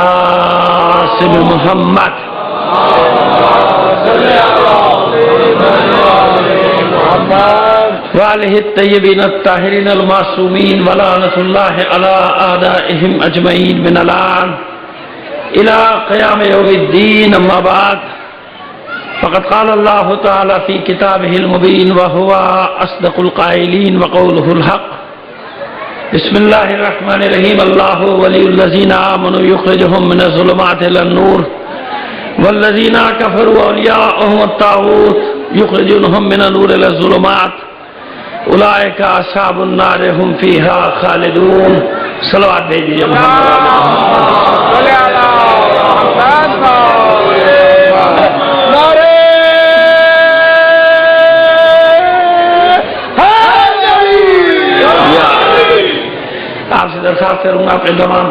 القاسم محمد وآلہ الطیبین الطاہرین المعصومین ولعنۃ اللہ علی اعدائہم اجمعین من الآن الى قیام یوم الدین. اما بعد فقد قال اللہ تعالی فی کتابہ المبین وہو اصدق القائلین وقولہ الحق. بسم اللہ الرحمن الرحیم. اللہ ولی الذین آمنوا یخرجہم من الظلمات الی النور والذین کفروا اولیاؤہم الطاغوت یخرجونہم من النور الی الظلمات اولئک اصحاب النار هم فیہا خالدون. صلوات بھیجیے آپ سے درخواست کروں گا اپنے تمام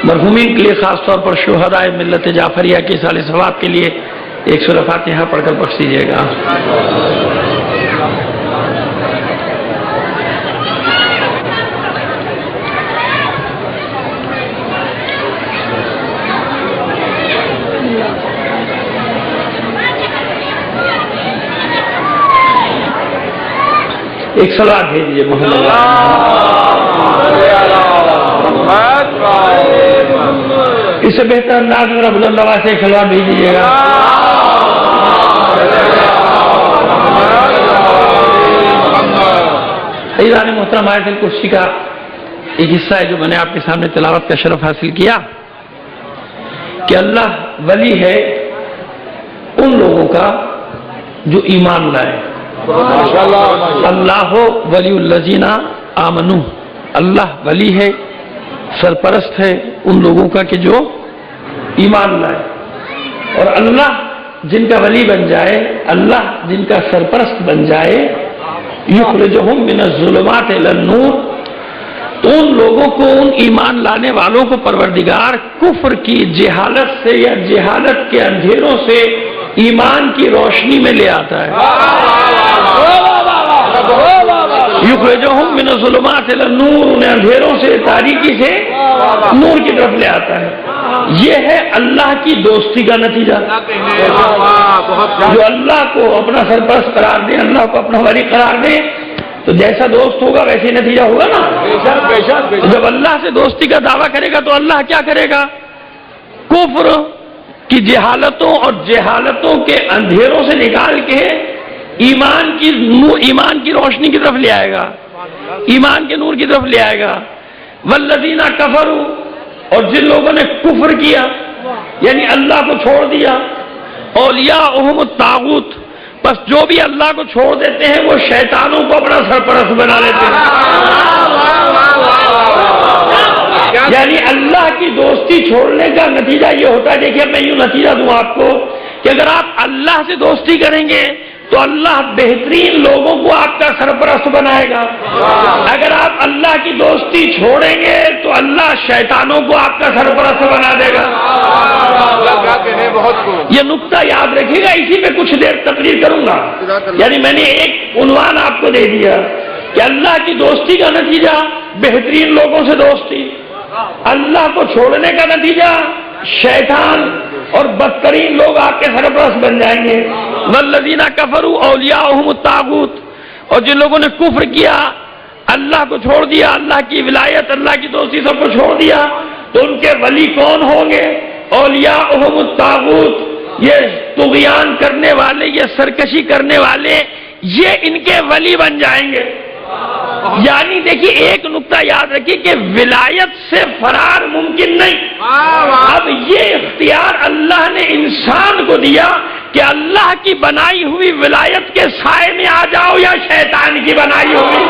مرحومین کے لیے، خاص طور پر شہدائے ملت جعفریہ کی سال ثواب کے لیے ایک سورہ فاتحہ پڑھ کر بخش دیجیے گا. ایک صلوات بھیج دیجیے محمد. اس سے بہتر انداز میں بلند آواز سے ایک صلوات بھیج دیجیے گا. عزیزان محترم، آیت الکرسی کا ایک حصہ ہے جو میں نے آپ کے سامنے تلاوت کا شرف حاصل کیا کہ اللہ ولی ہے ان لوگوں کا جو ایمان لائے. اللہ ولی الذین آمنوا، اللہ ولی ہے، سرپرست ہے ان لوگوں کا کہ جو ایمان لائے. اور اللہ جن کا ولی بن جائے، اللہ جن کا سرپرست بن جائے، یخرجہم من الظلمات الی النور، تو ان لوگوں کو، ان ایمان لانے والوں کو پروردگار کفر کی جہالت سے یا جہالت کے اندھیروں سے ایمان کی روشنی میں لے آتا ہے. یخرجہم من الظلمات الی النور، انہیں اندھیروں سے، تاریکی سے نور کی طرف لے آتا ہے. یہ ہے اللہ کی دوستی کا نتیجہ. جو اللہ کو اپنا سرپرست قرار دے، اللہ کو اپنا ولی قرار دے، تو جیسا دوست ہوگا ویسے ہی نتیجہ ہوگا نا. جب اللہ سے دوستی کا دعویٰ کرے گا تو اللہ کیا کرے گا؟ کفر کی جہالتوں اور جہالتوں کے اندھیروں سے نکال کے ایمان کی روشنی کی طرف لے آئے گا، ایمان کے نور کی طرف لے آئے گا. والذین کفروا، اور جن لوگوں نے کفر کیا یعنی اللہ کو چھوڑ دیا، اولیاؤہم الطاغوت، بس جو بھی اللہ کو چھوڑ دیتے ہیں وہ شیطانوں کو اپنا سرپرست بنا لیتے ہیں. یعنی اللہ کی دوستی چھوڑنے کا نتیجہ یہ ہوتا ہے. دیکھیے میں یوں نتیجہ دوں آپ کو کہ اگر آپ اللہ سے دوستی کریں گے تو اللہ بہترین لوگوں کو آپ کا سرپرست بنائے گا. اگر آپ اللہ کی دوستی چھوڑیں گے تو اللہ شیطانوں کو آپ کا سرپرست بنا دے گا. یہ نقطہ یاد رکھیے گا. اسی پہ کچھ دیر تقریر کروں گا. یعنی میں نے ایک عنوان آپ کو دے دیا کہ اللہ کی دوستی کا نتیجہ بہترین لوگوں سے دوستی، اللہ کو چھوڑنے کا نتیجہ شیطان اور بدترین لوگ آپ کے سرپرست بن جائیں گے. والذین کفروا اولیاؤہم الطاغوت، اور جن لوگوں نے کفر کیا، اللہ کو چھوڑ دیا، اللہ کی ولایت، اللہ کی دوستی سب کو چھوڑ دیا، تو ان کے ولی کون ہوں گے؟ اولیاؤہم الطاغوت، یہ طغیان کرنے والے، یہ سرکشی کرنے والے، یہ ان کے ولی بن جائیں گے. یعنی دیکھیے ایک نقطہ یاد رکھیے کہ ولایت سے فرار ممکن نہیں. اب یہ اختیار اللہ نے انسان کو دیا کہ اللہ کی بنائی ہوئی ولایت کے سائے میں آ جاؤ یا شیطان کی بنائی ہوئی.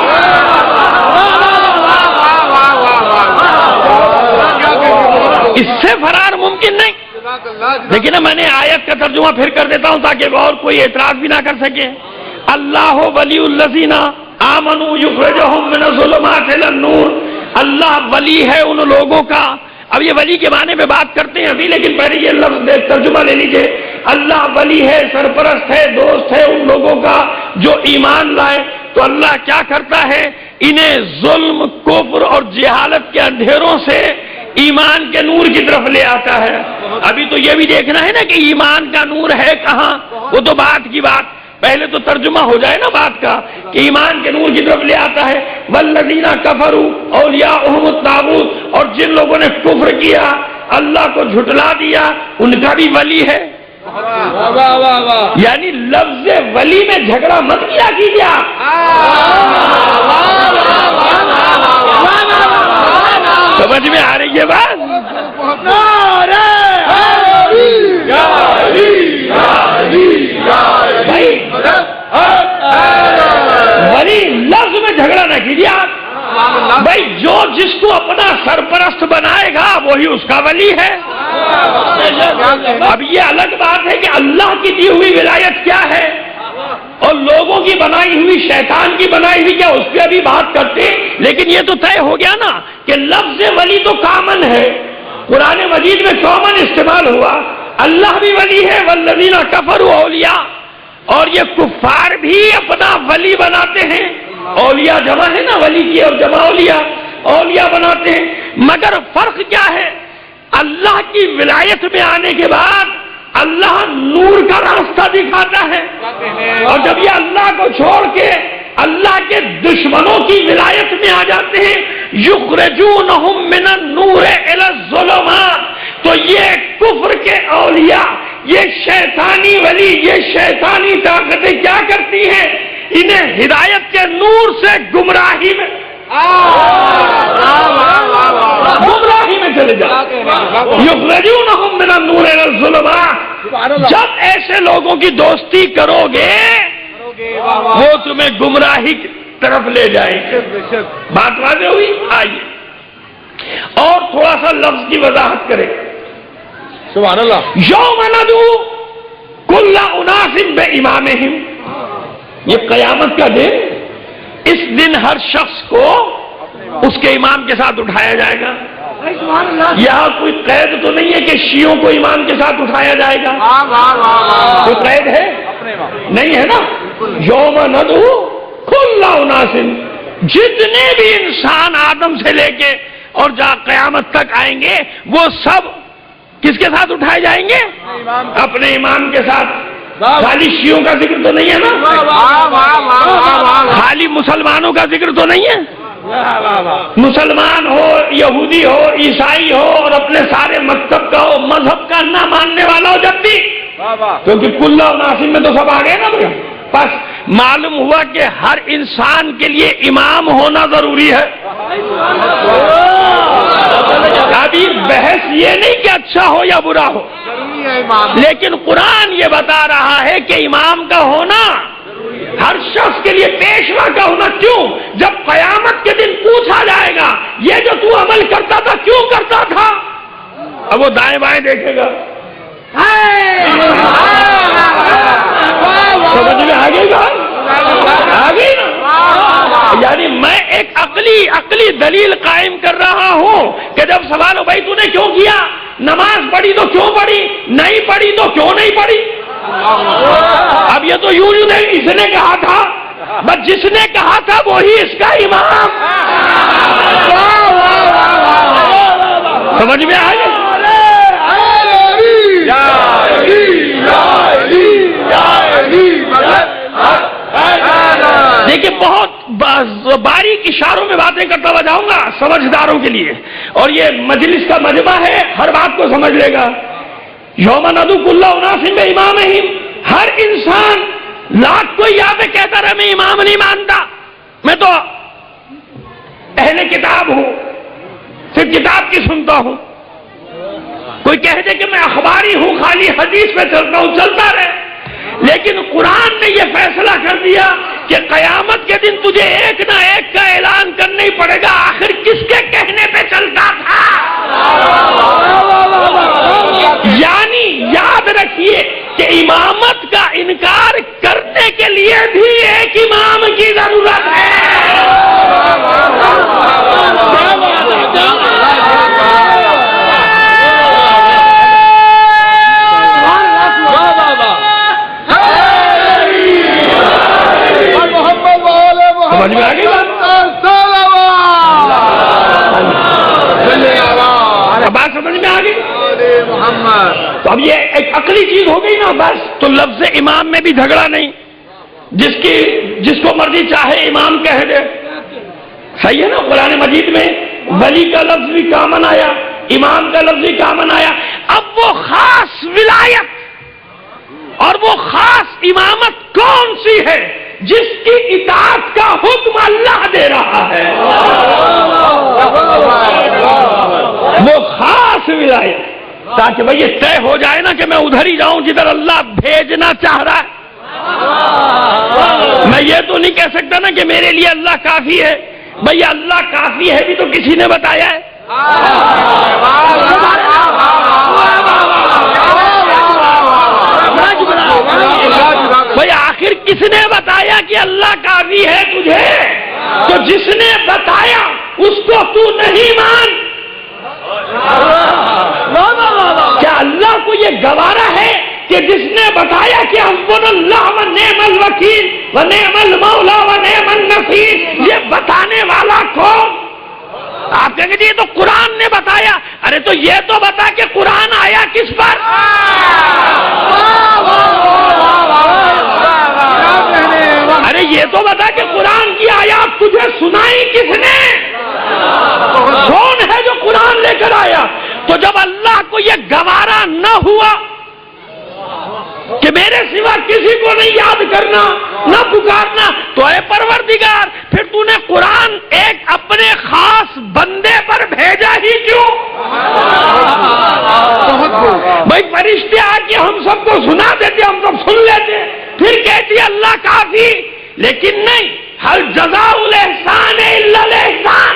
اس سے فرار ممکن نہیں. لیکن میں نے آیت کا ترجمہ پھر کر دیتا ہوں تاکہ اور کوئی اعتراض بھی نہ کر سکے. اللہ ولی الذین آمنوا یخرجہم من الظلمات الی النور، اللہ ولی ہے ان لوگوں کا. اب یہ ولی کے معنی میں بات کرتے ہیں ابھی، لیکن پہلے یہ لفظ ترجمہ لے لیجئے. اللہ ولی ہے، سرپرست ہے، دوست ہے ان لوگوں کا جو ایمان لائے. تو اللہ کیا کرتا ہے؟ انہیں ظلم، کفر اور جہالت کے اندھیروں سے ایمان کے نور کی طرف لے آتا ہے. ابھی تو یہ بھی دیکھنا ہے نا کہ ایمان کا نور ہے کہاں. وہ تو بات کی بات، پہلے تو ترجمہ ہو جائے نا بات کا کہ ایمان کے نور کی طرف لے آتا ہے. والذین کفروا اولیاؤہم الطاغوت، اور جن لوگوں نے کفر کیا، اللہ کو جھٹلا دیا، ان کا بھی ولی ہے. یعنی لفظ ولی میں جھگڑا مت کیا کیجیے آپ. سمجھ میں آ رہی ہے بات؟ بھائی ولی لفظ میں جھگڑا نہ کیجیے آپ. بھائی جو جس کو اپنا سرپرست بنائے گا وہی اس کا ولی ہے. اب یہ الگ بات ہے کہ اللہ کی دی ہوئی ولایت کیا ہے اور لوگوں کی بنائی ہوئی، شیطان کی بنائی ہوئی کیا، اس پہ ابھی بات کرتے. لیکن یہ تو طے ہو گیا نا کہ لفظ ولی تو کامن ہے، قرآن مجید میں کامن استعمال ہوا. اللہ بھی ولی ہے. والذین کفروا اولیاء، اور یہ کفار بھی اپنا ولی بناتے ہیں. اولیاء جمع ہے نا ولی کی، اور جمع اولیاء، اولیاء بناتے ہیں. مگر فرق کیا ہے؟ اللہ کی ولایت میں آنے کے بعد اللہ نور کا راستہ دکھاتا ہے، اور جب یہ اللہ کو چھوڑ کے اللہ کے دشمنوں کی ولایت میں آ جاتے ہیں، یخرجونہم من النور الی الظلمات، تو یہ کفر کے اولیاء، یہ شیطانی ولی، یہ شیطانی طاقتیں کیا کرتی ہیں؟ انہیں ہدایت کے نور سے گمراہی میں چلے جاتے. یخرجونہم من النور الی الظلمات. جب ایسے لوگوں کی دوستی کرو گے وہ تمہیں گمراہی کی طرف لے جائیں گے. بات واضح ہوئی؟ آئیے اور تھوڑا سا لفظ کی وضاحت کریں. سبحان اللہ. یوم ندعو کل اناس بامامہم، یہ قیامت کا دن، اس دن ہر شخص کو اس کے امام کے ساتھ اٹھایا جائے گا. یہاں کوئی قید تو نہیں ہے کہ شیعوں کو امام کے ساتھ اٹھایا جائے گا؟ کوئی قید ہے؟ نہیں ہے نا. یوم ندعو کل اناس، جتنے بھی انسان آدم سے لے کے اور جہاں قیامت تک آئیں گے وہ سب کس کے ساتھ اٹھائے جائیں گے؟ اپنے امام کے ساتھ. خالی شیعوں کا ذکر تو نہیں ہے نا، خالی مسلمانوں کا ذکر تو نہیں ہے. مسلمان ہو، یہودی ہو، عیسائی ہو، اور اپنے سارے مکتب کا ہو، مذہب کا نہ ماننے والا ہو، جب بھی، کیونکہ کل ناصم میں تو سب آ گئے نا. بس معلوم ہوا کہ ہر انسان کے لیے امام ہونا ضروری ہے. ابھی بحث یہ نہیں کہ اچھا ہو یا برا ہو، لیکن قرآن یہ بتا رہا ہے کہ امام کا ہونا ہر شخص کے لیے، پیشوا کا ہونا. کیوں؟ جب قیامت کے دن پوچھا جائے گا یہ جو تو عمل کرتا تھا کیوں کرتا تھا، اب وہ دائیں بائیں دیکھے گا. سمجھ میں آ گئی بات؟ آ گئی نا. یعنی میں ایک عقلی دلیل قائم کر رہا ہوں کہ جب سوال ہو بھائی تو نے کیوں کیا، نماز پڑھی تو کیوں پڑھی، نہیں پڑھی تو کیوں نہیں پڑھی. اب یہ تو یوں نہیں، اس نے کہا تھا، بس جس نے کہا تھا وہی اس کا امام. سمجھ میں آئے؟ دیکھیے بہت باریک اشاروں میں باتیں کرتا ہوا جاؤں گا سمجھداروں کے لیے، اور یہ مجلس کا مجمع ہے، ہر بات کو سمجھ لے گا. یوم ندعو کل اناس بامامہم، ہر انسان لاکھ کوئی یہاں پہ کہتا رہا میں امام نہیں مانتا، میں تو اہل کتاب ہوں، صرف کتاب کی سنتا ہوں. کوئی کہہ دے کہ میں اخباری ہوں، خالی حدیث پہ چلتا ہوں، چلتا رہے. لیکن قرآن نے یہ فیصلہ کر دیا کہ قیامت کے دن تجھے ایک نہ ایک کا اعلان کرنا ہی پڑے گا، آخر کس کے کہنے پہ چلتا تھا. یعنی یاد رکھیے کہ امامت کا انکار کرنے کے لیے بھی ایک امام کی ضرورت ہے. سمجھ میں آ گئی بات؟ تو اب یہ ایک عقلی چیز ہو گئی نا بس. تو لفظ امام میں بھی جھگڑا نہیں, جس کو مرضی چاہے امام کہہ دے. صحیح ہے نا. قرآن مجید میں ولی کا لفظ بھی کامن آیا, امام کا لفظ بھی کامن آیا. اب وہ خاص ولایت اور وہ خاص امامت کون سی ہے جس کی اطاعت کا حکم اللہ دے رہا ہے؟ وہ خاص ولایت, تاکہ بھئی یہ طے ہو جائے نا کہ میں ادھر ہی جاؤں جدھر اللہ بھیجنا چاہ رہا ہے. میں یہ تو نہیں کہہ سکتا نا کہ میرے لیے اللہ کافی ہے. بھئی اللہ کافی ہے بھی تو کسی نے بتایا ہے. بھئی آخر کس نے بتایا کہ اللہ کافی ہے تجھے؟ تو جس نے بتایا اس کو تو نہیں مان. کیا اللہ کو یہ گوارا ہے کہ جس نے بتایا کہ حسبنا اللہ و نعم الوکیل و نعم المولا و نعم النصیر, یہ بتانے والا کون؟ آپ کہیں گے جی یہ تو قرآن نے بتایا. ارے تو یہ تو بتا کہ قرآن آیا کس پر؟ ارے یہ تو بتا کہ قرآن کی آیات تجھے سنائی کس نے؟ کون ہے جو قرآن لے کر آیا؟ تو جب اللہ کو یہ گوارا نہ ہوا کہ میرے سوا کسی کو نہیں یاد کرنا نہ پکارنا, تو اے پروردگار پھر تو نے قرآن ایک اپنے خاص بندے پر بھیجا ہی کیوں؟ بھائی فرشتے آ کے ہم سب کو سنا دیتے, ہم سب سن لیتے, پھر کہتی اللہ کافی. لیکن نہیں, ہل جزاء الاحسان الا الاحسان.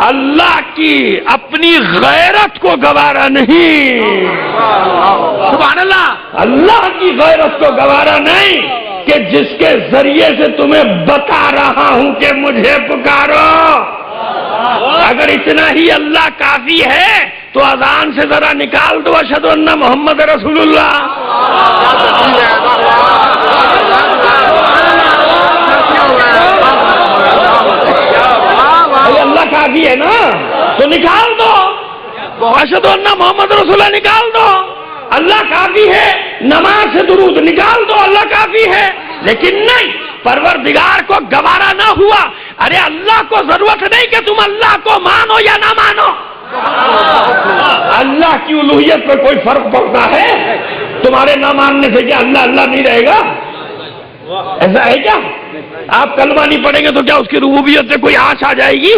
اللہ کی اپنی غیرت کو گوارا نہیں. سبحان اللہ. اللہ کی غیرت کو گوارا نہیں کہ جس کے ذریعے سے تمہیں بتا رہا ہوں کہ مجھے پکارو. اگر اتنا ہی اللہ کافی ہے تو اذان سے ذرا نکال دو اشہد ان محمد رسول اللہ. اللہ کافی ہے نا تو نکال دو اشہد ان محمد رسول اللہ, نکال دو. اللہ کافی ہے, نماز سے درود نکال دو, اللہ کافی ہے. لیکن نہیں, پروردگار کو گوارا نہ ہوا. ارے اللہ کو ضرورت نہیں کہ تم اللہ کو مانو یا نہ مانو. اللہ کی الوہیت پر کوئی فرق پڑتا ہے؟ تمہارے نہ ماننے سے کیا اللہ اللہ نہیں رہے گا؟ ایسا ہے کیا؟ آپ کلمہ نہیں پڑھیں گے تو کیا اس کی ربوبیت سے کوئی آنچ آ جائے گی؟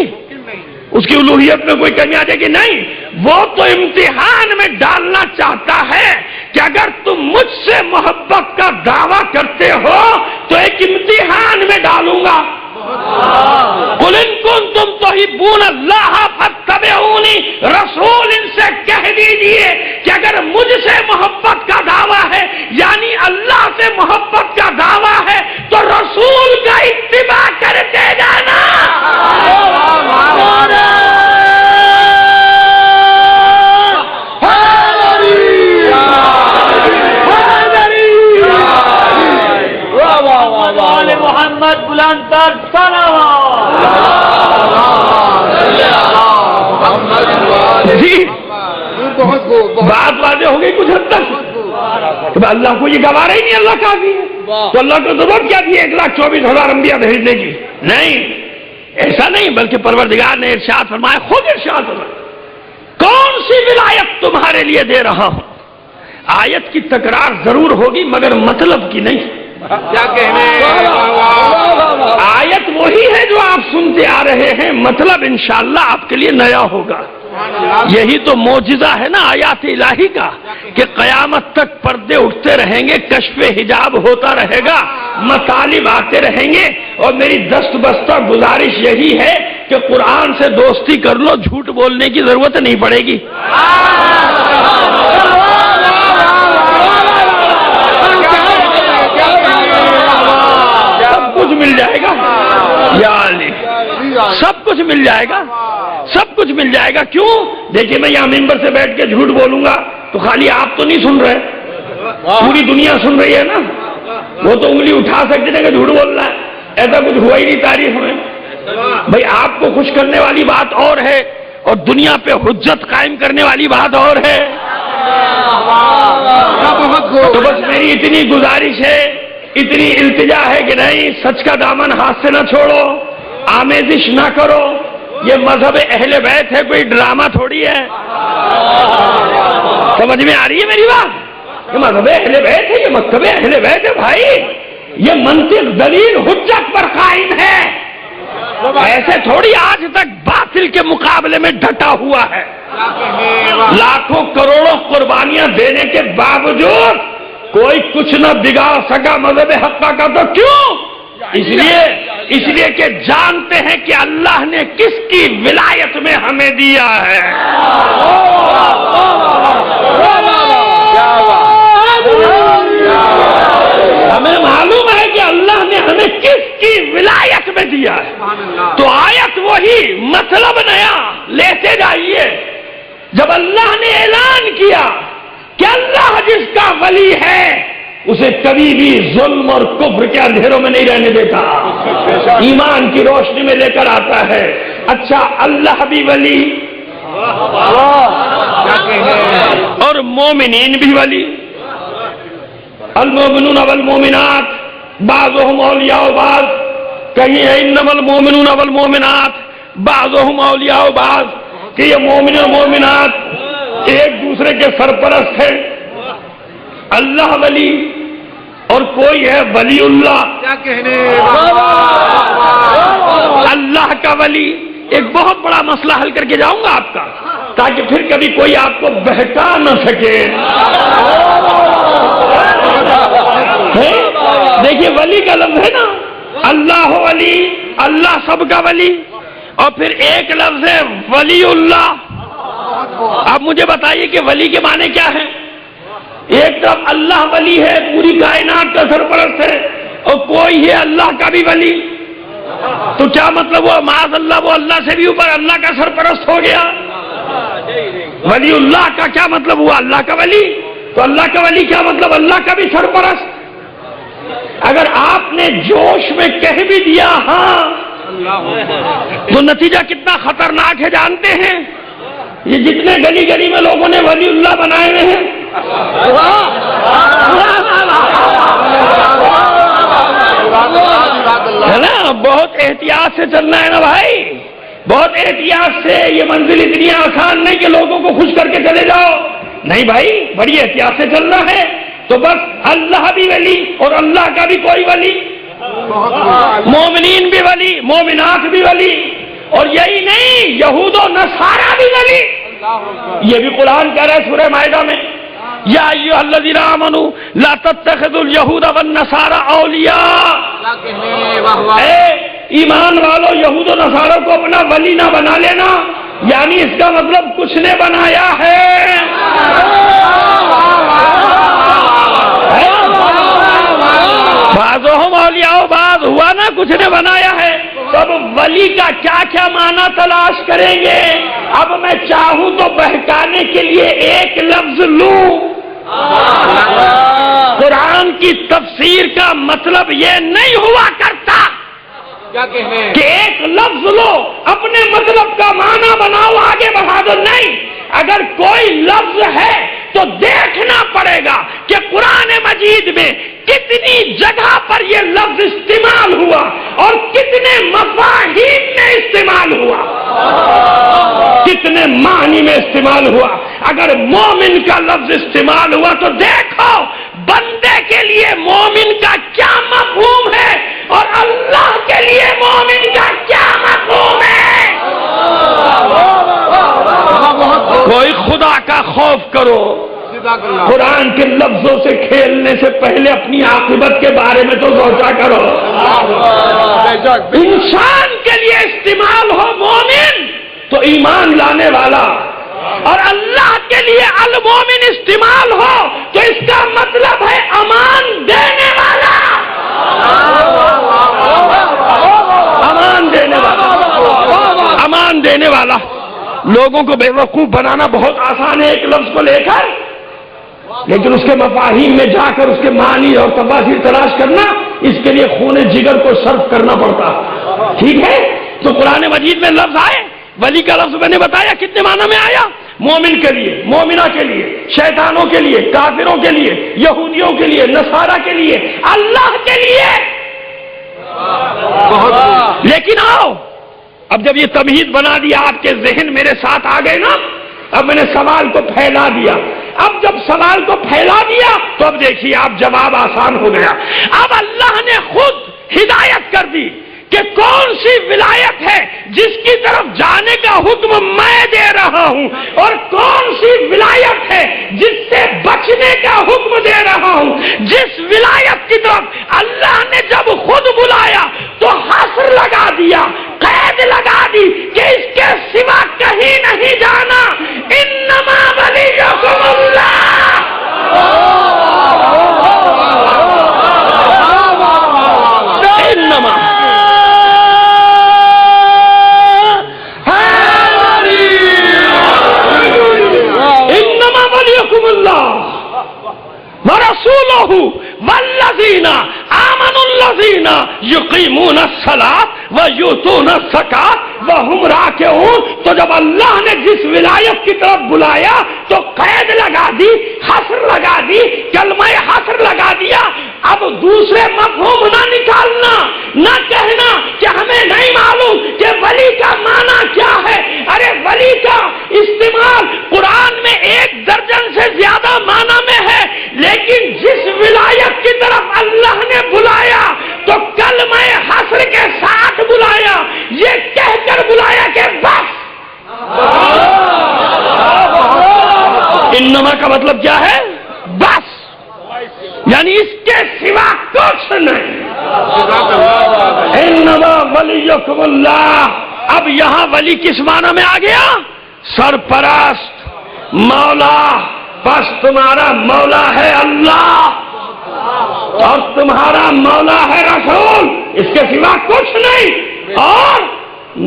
اس کی الوہیت میں کوئی کمی آ جائے گی؟ نہیں. وہ تو امتحان میں ڈالنا چاہتا ہے کہ اگر تم مجھ سے محبت کا دعویٰ کرتے ہو تو ایک امتحان میں ڈالوں گا. قل ان کنتم تحبون اللہ فاتبعونی. رسول ان سے کہہ دیجئے کہ اگر مجھ سے محبت کا دعویٰ ہے, یعنی اللہ سے محبت کا دعویٰ ہے, تو رسول کا اتباع کرتے جانا. محمد بلند پر جی بات واضح ہو گئی کچھ حد تک. اللہ کو یہ گوارا ہی نہیں اللہ کافی ہے, تو اللہ کو ضرورت کیا تھی 1,24,000 انبیاء بھیجنے کی؟ نہیں, ایسا نہیں. بلکہ پروردگار نے ارشاد فرمایا, خود ارشاد فرمایا, کون سی ولایت تمہارے لیے دے رہا ہوں. آیت کی تکرار ضرور ہوگی مگر مطلب کی نہیں. کیا کہنے. آیت وہی ہے جو آپ سنتے آ رہے ہیں, مطلب انشاءاللہ آپ کے لیے نیا ہوگا. یہی تو معجزہ ہے نا آیات الہی کا کہ قیامت تک پردے اٹھتے رہیں گے, کشف حجاب ہوتا رہے گا, مطالب آتے رہیں گے. اور میری دست بستہ گزارش یہی ہے کہ قرآن سے دوستی کر لو, جھوٹ بولنے کی ضرورت نہیں پڑے گی. سب کچھ مل جائے گا یا علی, سب کچھ مل جائے گا, سب کچھ مل جائے گا. کیوں؟ دیکھیے میں یہاں ممبر سے بیٹھ کے جھوٹ بولوں گا تو خالی آپ تو نہیں سن رہے, پوری دنیا سن رہی ہے نا. وہ تو انگلی اٹھا سکتے تھے کہ جھوٹ بولنا ہے, ایسا کچھ ہوا ہی نہیں تاریخ میں. بھئی آپ کو خوش کرنے والی بات اور ہے, اور دنیا پہ حجت قائم کرنے والی بات اور ہے. تو بس میری اتنی گزارش ہے، اتنی التجا ہے کہ نہیں، سچ کا دامن ہاتھ سے نہ چھوڑو، آمیزش نہ کرو. یہ مذہب اہل بیت ہے، کوئی ڈرامہ تھوڑی ہے. سمجھ میں آ رہی ہے میری بات؟ یہ مذہب اہل بیت ہے، یہ مکتب اہل بیت ہے بھائی. یہ منطق دلیل حجت پر قائم ہے. ایسے تھوڑی آج تک باطل کے مقابلے میں ڈٹا ہوا ہے. لاکھوں کروڑوں قربانیاں دینے کے باوجود کوئی کچھ نہ بگاڑ سکا مذہب حق کا. تو کیوں؟ اس لیے کہ جانتے ہیں کہ اللہ نے کس کی ولایت میں ہمیں دیا ہے. ہمیں معلوم ہے کہ اللہ نے ہمیں کس کی ولایت میں دیا ہے. تو آیت وہی، مطلب نیا، لیتے جائیے. جب اللہ نے اعلان کیا کہ اللہ جس کا ولی ہے اسے کبھی بھی ظلم اور کفر کے اندھیروں میں نہیں رہنے دیتا، ایمان کی روشنی میں لے کر آتا ہے. اچھا، اللہ بھی ولی اور مومنین بھی ولی. المومنون والمومنات بعضهم اولیاء بعض، کہیں ہے انما المومنون والمومنات بعضهم اولیاء بعض، کہ یہ مومن و مومنات ایک دوسرے کے سرپرست ہیں. اللہ ولی اور کوئی ہے ولی اللہ. کیا کہنے اللہ کا ولی. ایک بہت بڑا مسئلہ حل کر کے جاؤں گا آپ کا، تاکہ پھر کبھی کوئی آپ کو بہکا نہ سکے. دیکھیے ولی کا لفظ ہے نا، اللہ ولی، اللہ سب کا ولی. اور پھر ایک لفظ ہے ولی اللہ. اب مجھے بتائیے کہ ولی کے معنی کیا ہے؟ ایک طرف اللہ ولی ہے، پوری کائنات کا سرپرست ہے، اور کوئی ہے اللہ کا بھی ولی. تو کیا مطلب ہوا؟ معاذ اللہ، وہ اللہ سے بھی اوپر اللہ کا سرپرست ہو گیا. ولی اللہ کا کیا مطلب ہوا؟ اللہ کا ولی. تو اللہ کا ولی کیا مطلب؟ اللہ کا بھی سرپرست. اگر آپ نے جوش میں کہہ بھی دیا ہاں، تو نتیجہ کتنا خطرناک ہے جانتے ہیں؟ یہ جتنے گلی گلی میں لوگوں نے ولی اللہ بنائے ہوئے ہیں، ہے نا، بہت احتیاط سے چلنا ہے نا بھائی، بہت احتیاط سے. یہ منزل اتنی آسان نہیں کہ لوگوں کو خوش کر کے چلے جاؤ. نہیں بھائی، بڑی احتیاط سے چلنا ہے. تو بس اللہ بھی ولی اور اللہ کا بھی کوئی ولی، مومنین بھی ولی، مومنات بھی ولی. اور یہی نہیں، یہود و نصارہ بھی ولی. یہ بھی قرآن کہہ رہا ہے سورہ مائدہ میں، یا ایھا الذین آمنوا لا تتخذوا اليہود والنصارى اولیاء. اے ایمان والو، یہود و نصارہ کو اپنا ولی نہ بنا لینا. یعنی اس کا مطلب کچھ نے بنایا ہے. بعضهم اولیاء بعض ہوا نا، کچھ نے بنایا ہے. تو اب ولی کا کیا کیا معنی تلاش کریں گے؟ اب میں چاہوں تو بہکانے کے لیے ایک لفظ لوں. قرآن کی تفسیر کا مطلب یہ نہیں ہوا کرتا کہ ایک لفظ لو، اپنے مطلب کا معنی بناؤ، آگے بڑھا دو. نہیں، اگر کوئی لفظ ہے تو دیکھنا پڑے گا کہ قرآن مجید میں کتنی جگہ پر یہ لفظ استعمال ہوا اور کتنے مفاہیم میں استعمال ہوا، کتنے معنی میں استعمال ہوا. اگر مومن کا لفظ استعمال ہوا تو دیکھو بندے کے لیے مومن کا کیا مفہوم ہے اور اللہ کے لیے مومن کا کیا مفہوم ہے. کوئی خدا کا خوف کرو. قرآن کے لفظوں سے کھیلنے سے پہلے اپنی عاقبت کے بارے میں تو سوچا کرو. انسان کے لیے استعمال ہو مومن تو ایمان لانے والا، اور اللہ کے لیے المومن استعمال ہو تو اس کا مطلب ہے امان دینے والا. امان دینے والا، امان دینے والا. لوگوں کو بے وقوف بنانا بہت آسان ہے ایک لفظ کو لے کر، لیکن اس کے مفاہیم میں جا کر اس کے معنی اور تفاسیر تلاش کرنا، اس کے لیے خون جگر کو صرف کرنا پڑتا. ٹھیک ہے؟ تو قرآن مجید میں لفظ آئے ولی کا لفظ میں نے بتایا کتنے معنی میں آیا؟ مومن کے لیے، مومنہ کے لیے، شیطانوں کے لیے، کافروں کے لیے، یہودیوں کے لیے، نصارہ کے لیے، اللہ کے لیے۔ لیکن آؤ، اب جب یہ تمہید بنا دیا آپ کے ذہن میرے ساتھ آ گئے نا، اب میں نے سوال کو پھیلا دیا۔ اب جب سوال کو پھیلا دیا تو اب دیکھیے آپ جواب آسان ہو گیا۔ اب اللہ نے خود ہدایت کر دی کہ کون سی ولایت ہے جس کی طرف جانے کا حکم میں دے رہا ہوں، اور کون سی ولایت ہے جس سے بچنے کا حکم دے رہا ہوں۔ جس ولایت کی طرف اللہ نے جب خود بلایا تو حصر لگا دیا، قید لگا دی کہ اس کے سوا کہیں نہیں جانا۔ انما ولیکم اللہ، انما ورسولہ والذین آمنوا الذین یقیمون الصلاۃ ویؤتون الزکاۃ وہم راکعون۔ تو جب اللہ نے جس ولایت کی طرف بلایا تو قید لگا دی، حصر لگا دی، کلمہ حصر لگا دیا۔ اب دوسرے مفہوم نہ نکالنا، نہ کہنا کہ ہمیں نہیں معلوم کہ ولی کا معنی کیا ہے۔ ارے ولی کا استعمال قرآن میں 1 درجن سے زیادہ معنی میں ہے، لیکن جس ولایت کی طرف اللہ نے بلایا تو کلمہ حصر کے ساتھ بلایا، یہ کہہ کر بلایا کہ بس۔ انما کا مطلب کیا ہے؟ بس، یعنی اس کے سوا کچھ نہیں۔ انما ولیکم اللہ۔ اب یہاں ولی کس معنی میں آ گیا؟ سرپرست، مولا۔ بس تمہارا مولا ہے اللہ اور تمہارا مولا ہے رسول، اس کے سوا کچھ نہیں، اور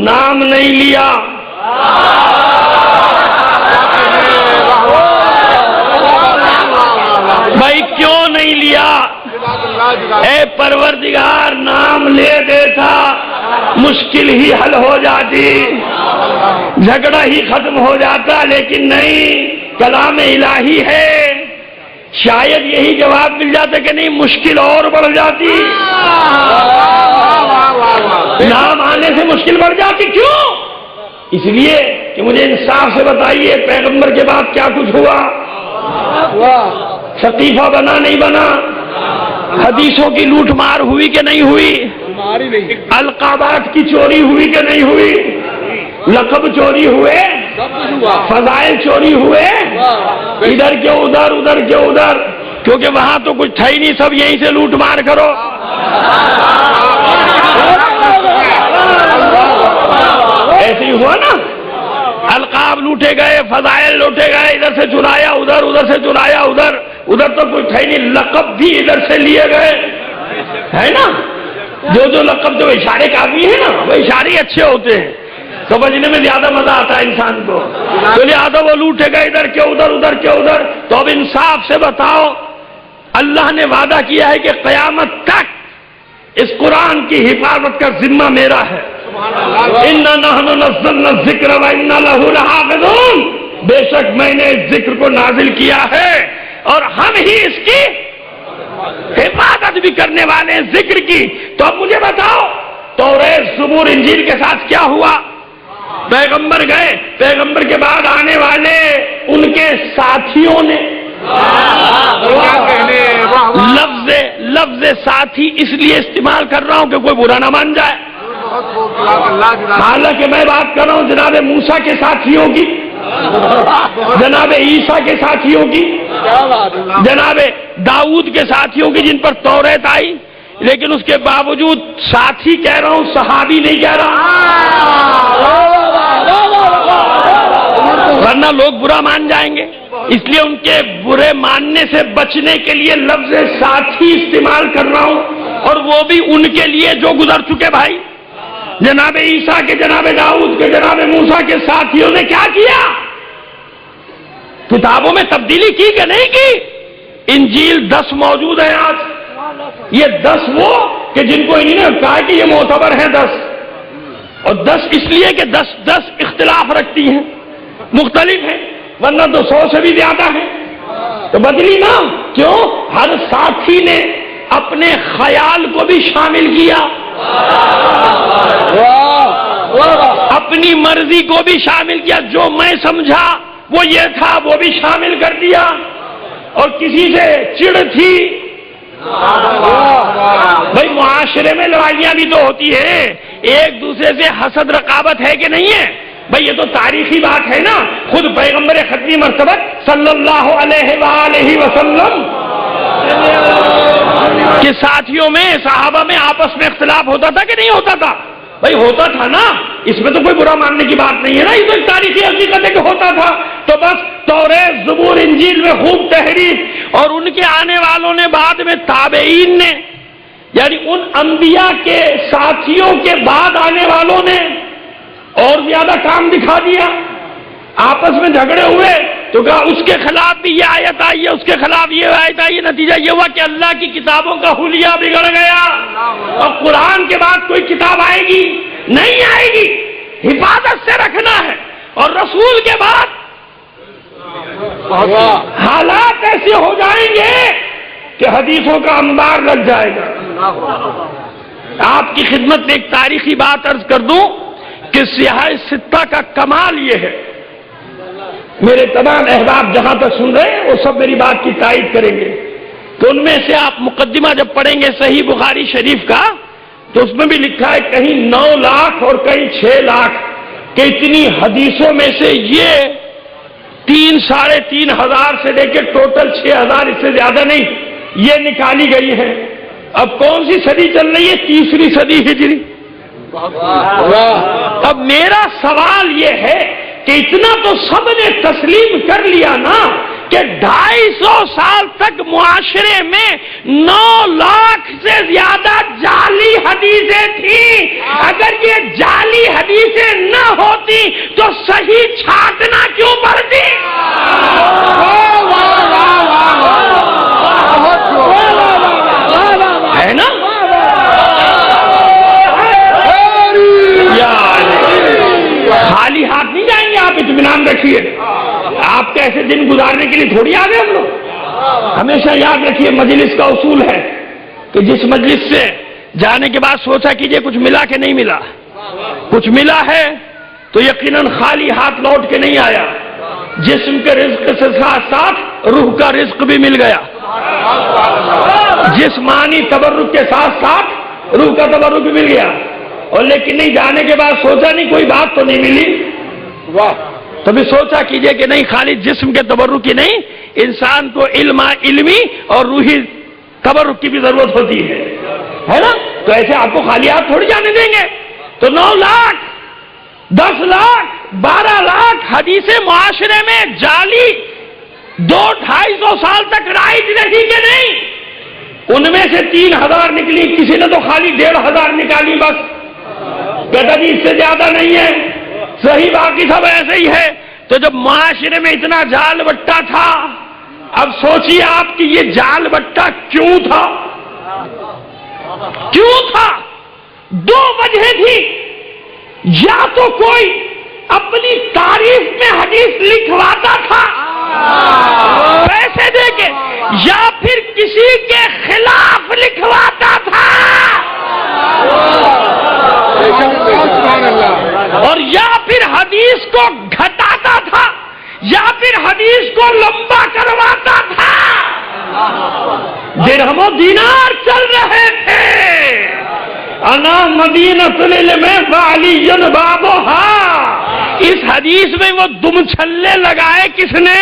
نام نہیں لیا۔ بھائی کیوں نہیں لیا؟ اے پروردگار، نام لے دیتا مشکل ہی حل ہو جاتی، جھگڑا ہی ختم ہو جاتا، لیکن نہیں، کلام الہی ہے، شاید یہی جواب مل جاتا کہ نہیں، مشکل اور بڑھ جاتی، نام آنے سے مشکل بڑھ جاتی۔ کیوں؟ اس لیے کہ مجھے انصاف سے بتائیے پیغمبر کے بعد کیا کچھ ہوا؟ سقیفہ بنا نہیں بنا؟ حدیثوں کی لوٹ مار ہوئی کہ نہیں ہوئی؟ القابات کی چوری ہوئی کہ نہیں ہوئی؟ لقب چوری ہوئے، فضائل چوری ہوئے، ادھر کے ادھر، ادھر کے ادھر، کیونکہ وہاں تو کچھ تھا ہی نہیں، سب یہیں سے لوٹ مار کرو۔ ایسے ہی ہوا نا، القاب لوٹے گئے، فضائل لوٹے گئے، ادھر سے چرایا ادھر، ادھر سے چرایا ادھر، ادھر تو کچھ تھا ہی نہیں، لقب بھی ادھر سے لیے گئے، ہے نا؟ جو لقب جو اشارے کافی ہے نا، وہ اشارے اچھے ہوتے ہیں، سمجھنے میں زیادہ مزہ آتا ہے انسان کو، تو لہٰذا وہ لوٹے گئے ادھر کے ادھر، ادھر کے ادھر۔ تو اب انصاف سے بتاؤ، اللہ نے وعدہ کیا ہے کہ قیامت تک اس قرآن کی حفاظت کا ذمہ میرا ہے۔ اِنَّا نَحْنُ نَزَّلْنَا الذِّكْرَ وَإِنَّا لَهُ لَحَافِظُونَ، بے شک میں نے اس ذکر کو نازل کیا ہے اور ہم ہی اس کی حفاظت بھی کرنے والے ہیں ذکر کی۔ تو اب مجھے بتاؤ، توریت، زبور، انجیل کے ساتھ کیا ہوا؟ پیغمبر گئے، پیغمبر کے بعد آنے والے ان کے ساتھیوں نے لفظ ساتھی اس لیے استعمال کر رہا ہوں کہ کوئی برا نہ مان جائے، حالانکہ میں بات کر رہا ہوں جناب موسیٰ کے ساتھیوں کی، جناب عیسیٰ کے ساتھیوں کی، جناب داؤد کے ساتھیوں کی، جن پر توریت آئی، لیکن اس کے باوجود ساتھی کہہ رہا ہوں، صحابی نہیں کہہ رہا، ورنہ لوگ برا مان جائیں گے۔ اس لیے ان کے برے ماننے سے بچنے کے لیے لفظ ساتھی استعمال کر رہا ہوں، اور وہ بھی ان کے لیے جو گزر چکے بھائی، جناب عیسیٰ کے، جناب داؤد کے، جناب موسیٰ کے ساتھیوں نے کیا کیا؟ کتابوں میں تبدیلی کی کہ نہیں کی؟ انجیل 10 موجود ہیں آج، یہ 10 وہ کہ جن کو انہوں نے کہا کہ یہ معتبر ہیں 10، اور 10 اس لیے کہ 10 اختلاف رکھتی ہیں، مختلف ہیں، ورنہ تو 100 سے بھی زیادہ ہیں، تو بدلی نا۔ کیوں؟ ہر ساتھی نے اپنے خیال کو بھی شامل کیا، اپنی مرضی کو بھی شامل کیا، جو میں سمجھا وہ یہ تھا وہ بھی شامل کر دیا، اور کسی سے چڑ تھی۔ بھائی معاشرے میں لڑائیاں بھی تو ہوتی ہیں، ایک دوسرے سے حسد رقابت ہے کہ نہیں ہے؟ بھئی یہ تو تاریخی بات ہے نا، خود پیغمبر ختمی مرتبت صلی اللہ علیہ وآلہ وسلم کے ساتھیوں میں، صحابہ میں آپس میں اختلاف ہوتا تھا کہ نہیں ہوتا تھا؟ بھئی ہوتا تھا نا، اس میں تو کوئی برا ماننے کی بات نہیں ہے نا، یہ تو ایک تاریخی حقیقت ہے کہ ہوتا تھا۔ تو بس توریت، زبور، انجیل میں خوب تحریف، اور ان کے آنے والوں نے بعد میں تابعین نے، یعنی ان انبیاء کے ساتھیوں کے بعد آنے والوں نے اور زیادہ کام دکھا دیا، آپس میں جھگڑے ہوئے تو کہا اس کے خلاف بھی یہ آیت آئی ہے، اس کے خلاف یہ آیت آئی ہے، نتیجہ یہ ہوا کہ اللہ کی کتابوں کا حلیہ بگڑ گیا، اور قرآن کے بعد کوئی کتاب آئے گی نہیں آئے گی، حفاظت سے رکھنا ہے، اور رسول کے بعد حالات ایسے ہو جائیں گے کہ حدیثوں کا انبار لگ جائے گا۔ آپ کی خدمت میں ایک تاریخی بات عرض کر دوں کہ سیاہ ستہ کا کمال یہ ہے، میرے تمام احباب جہاں تک سن رہے ہیں وہ سب میری بات کی تائید کریں گے، تو ان میں سے آپ مقدمہ جب پڑھیں گے صحیح بخاری شریف کا تو اس میں بھی لکھا ہے کہیں 9 لاکھ اور کہیں 6 لاکھ کہ اتنی حدیثوں میں سے یہ 3 ساڑھے 3 ہزار سے لے کے ٹوٹل 6,000، اس سے زیادہ نہیں، یہ نکالی گئی ہے۔ اب کون سی صدی چل رہی ہے؟ 3ری صدی ہجری۔ اب میرا سوال یہ ہے کہ اتنا تو سب نے تسلیم کر لیا نا کہ 250 سال تک معاشرے میں 9 لاکھ سے زیادہ جعلی حدیثیں تھیں، اگر یہ جعلی حدیثیں نہ ہوتی تو صحیح چھانٹنا کیوں پڑتی؟ ہے نا؟ خالی ہاتھ نہیں جائیں گے آپ، اطمینان رکھیے، آپ کے ایسے دن گزارنے کے لیے تھوڑی آ گئے ہم لوگ۔ ہمیشہ یاد رکھیے مجلس کا اصول ہے کہ جس مجلس سے جانے کے بعد سوچا کیجئے کچھ ملا کہ نہیں ملا، کچھ ملا ہے تو یقیناً خالی ہاتھ لوٹ کے نہیں آیا، جسم کے رزق سے ساتھ ساتھ روح کا رزق بھی مل گیا، جسمانی تبرک کے ساتھ ساتھ روح کا تبرک بھی مل گیا، اور لیکن نہیں جانے کے بعد سوچا نہیں کوئی بات تو نہیں ملی، تو بھی سوچا کیجئے کہ نہیں خالی جسم کے تبرک کی نہیں، انسان کو علمی اور روحی تبرک کی بھی ضرورت ہوتی ہے نا؟ تو ایسے آپ کو خالی ہاتھ تھوڑی جانے دیں گے۔ تو 9 لاکھ 10 لاکھ 12 لاکھ حدیثیں معاشرے میں جعلی 200-250 سال تک رائج رہی کہ نہیں؟ ان میں سے 3,000 نکلی، کسی نے تو خالی 1,500 نکالی، بس کہتا جی اس سے زیادہ نہیں ہے، صحیح باقی سب ایسے ہی ہے۔ تو جب معاشرے میں اتنا جال بٹا تھا، اب سوچیے آپ کہ یہ جال بٹا کیوں تھا؟ کیوں تھا؟ 2 وجہ تھی، یا تو کوئی اپنی تعریف میں حدیث لکھواتا تھا پیسے دے کے، یا پھر کسی کے خلاف لکھواتا تھا، اور یا پھر حدیث کو گھٹاتا تھا، یا پھر حدیث کو لمبا کرواتا تھا۔ درہم و دینار چل رہے تھے، انا مدینۃ العلم وعلی بابھا، اس حدیث میں وہ دم چھلے لگائے کس نے؟